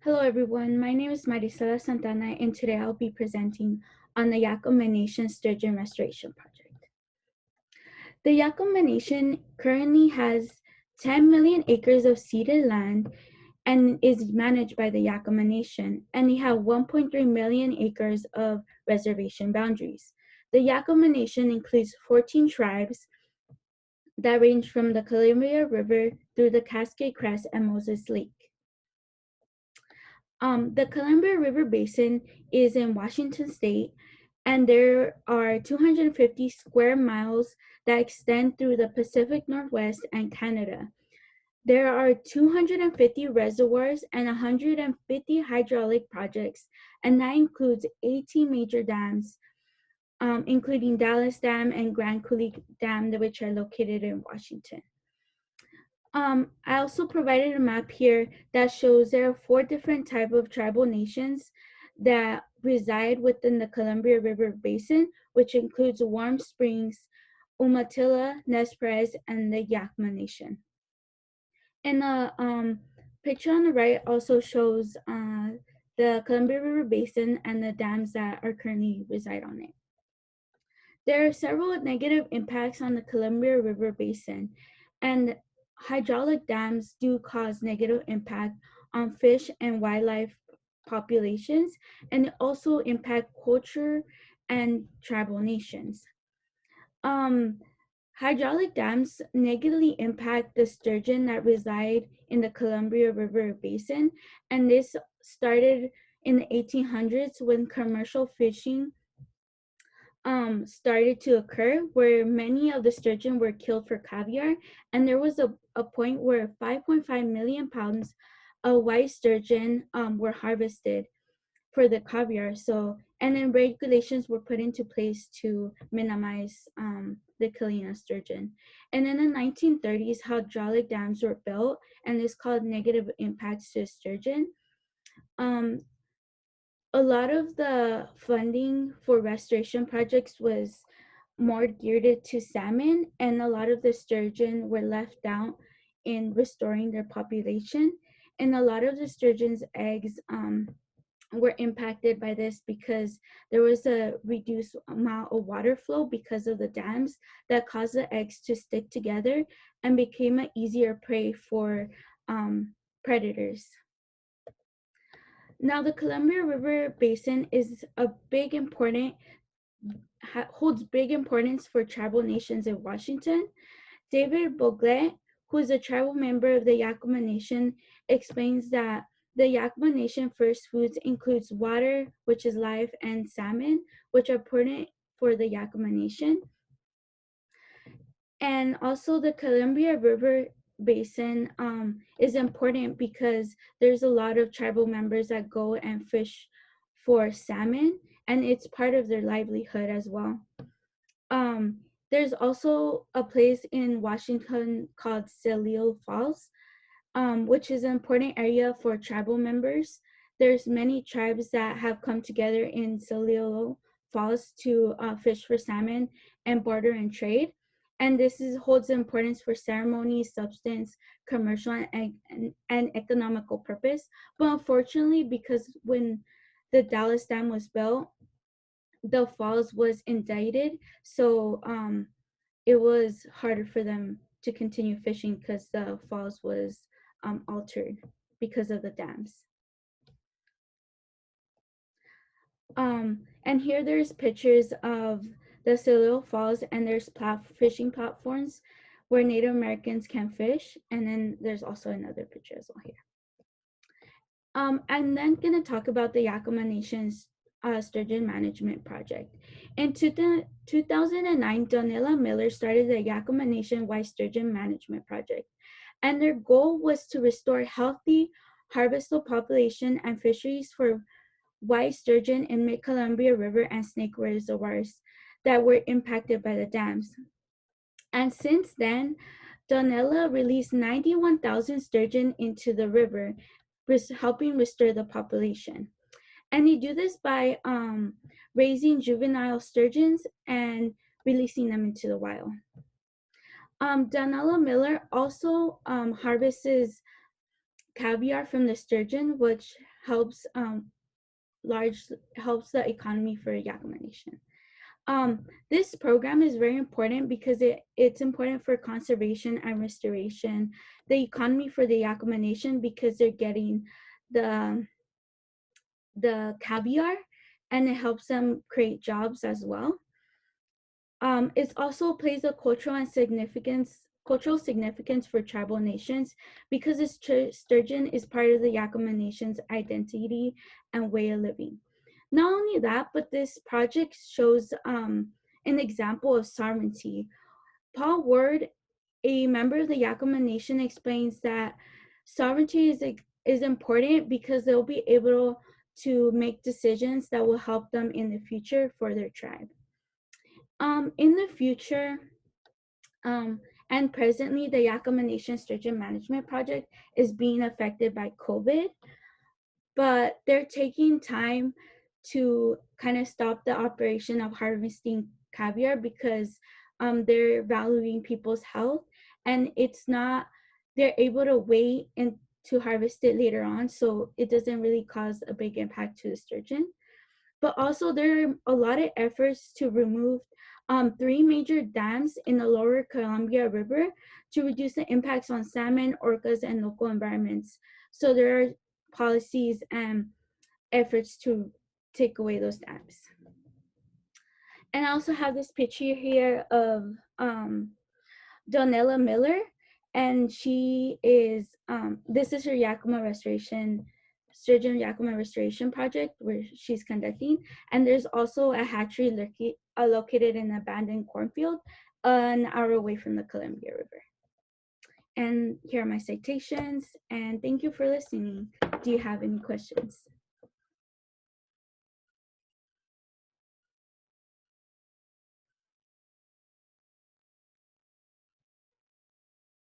Hello everyone, my name is Maricela Santana and today I'll be presenting on the Yakama Nation Sturgeon Restoration Project. The Yakama Nation currently has 10 million acres of ceded land and is managed by the Yakama Nation, and they have 1.3 million acres of reservation boundaries. The Yakama Nation includes 14 tribes that range from the Columbia River through the Cascade Crest and Moses Lake. The Columbia River Basin is in Washington State, and there are 250 square miles that extend through the Pacific Northwest and Canada. There are 250 reservoirs and 150 hydraulic projects, and that includes 18 major dams, including Dallas Dam and Grand Coulee Dam, which are located in Washington. I also provided a map here that shows there are 4 different types of tribal nations that reside within the Columbia River Basin, which includes Warm Springs, Umatilla, Nez Perce, and the Yakama Nation. And the picture on the right also shows the Columbia River Basin and the dams that are currently reside on it. There are several negative impacts on the Columbia River Basin, and hydraulic dams do cause negative impact on fish and wildlife populations, and also impact culture and tribal nations. Hydraulic dams negatively impact the sturgeon that reside in the Columbia River Basin, and this started in the 1800s when commercial fishing started to occur, where many of the sturgeon were killed for caviar, and there was a point where 5.5 million pounds of white sturgeon were harvested for the caviar. And then regulations were put into place to minimize the killing of sturgeon. And in the 1930s, hydraulic dams were built, and this caused negative impacts to sturgeon. A lot of the funding for restoration projects was more geared to salmon, and a lot of the sturgeon were left out in restoring their population. And a lot of the sturgeon's eggs were impacted by this because there was a reduced amount of water flow because of the dams that caused the eggs to stick together and became an easier prey for predators. Now, the Columbia River Basin is holds big importance for tribal nations in Washington. David Boglet, who is a tribal member of the Yakama Nation, explains that the Yakama Nation first foods includes water, which is life, and salmon, which are important for the Yakama Nation. And also the Columbia River Basin is important because there's a lot of tribal members that go and fish for salmon, and it's part of their livelihood as well. There's also a place in Washington called Celilo Falls, which is an important area for tribal members. There's many tribes that have come together in Celilo Falls to fish for salmon and barter and trade. And this holds importance for ceremony, substance, commercial, and economical purpose. But unfortunately, because when the Dallas Dam was built, the falls was indicted, so it was harder for them to continue fishing because the falls was altered because of the dams. And here there's pictures of the Celilo Falls, and there's fishing platforms where Native Americans can fish, and then there's also another picture as well here. I'm then going to talk about the Yakama Nation's Sturgeon Management Project. In 2009, Donella Miller started the Yakama Nation-wide Sturgeon Management Project, and their goal was to restore healthy, harvestable population and fisheries for white sturgeon in mid-Columbia River and Snake reservoirs that were impacted by the dams. And since then, Donella released 91,000 sturgeon into the river, helping restore the population. And they do this by raising juvenile sturgeons and releasing them into the wild. Donella Miller also harvests caviar from the sturgeon, which helps helps the economy for Yakama Nation. This program is very important because it's important for conservation and restoration, the economy for the Yakama Nation, because they're getting the caviar, and it helps them create jobs as well. It also plays a cultural significance for tribal nations because this sturgeon is part of the Yakama Nation's identity and way of living. Not only that, but this project shows an example of sovereignty. Paul Ward, a member of the Yakama Nation, explains that sovereignty is important because they'll be able to make decisions that will help them in the future for their tribe. In the future, and presently, the Yakama Nation Sturgeon Management Project is being affected by COVID, but they're taking time to kind of stop the operation of harvesting caviar because they're valuing people's health, and they're able to wait and to harvest it later on, so it doesn't really cause a big impact to the sturgeon. But also there are a lot of efforts to remove 3 major dams in the lower Columbia River to reduce the impacts on salmon, orcas, and local environments. So there are policies and efforts to take away those dams. And I also have this picture here of Donella Miller, and she is, this is her Yakama restoration, Sturgeon Yakama restoration project where she's conducting. And there's also a hatchery located in an abandoned cornfield an hour away from the Columbia River. And here are my citations, and thank you for listening. Do you have any questions?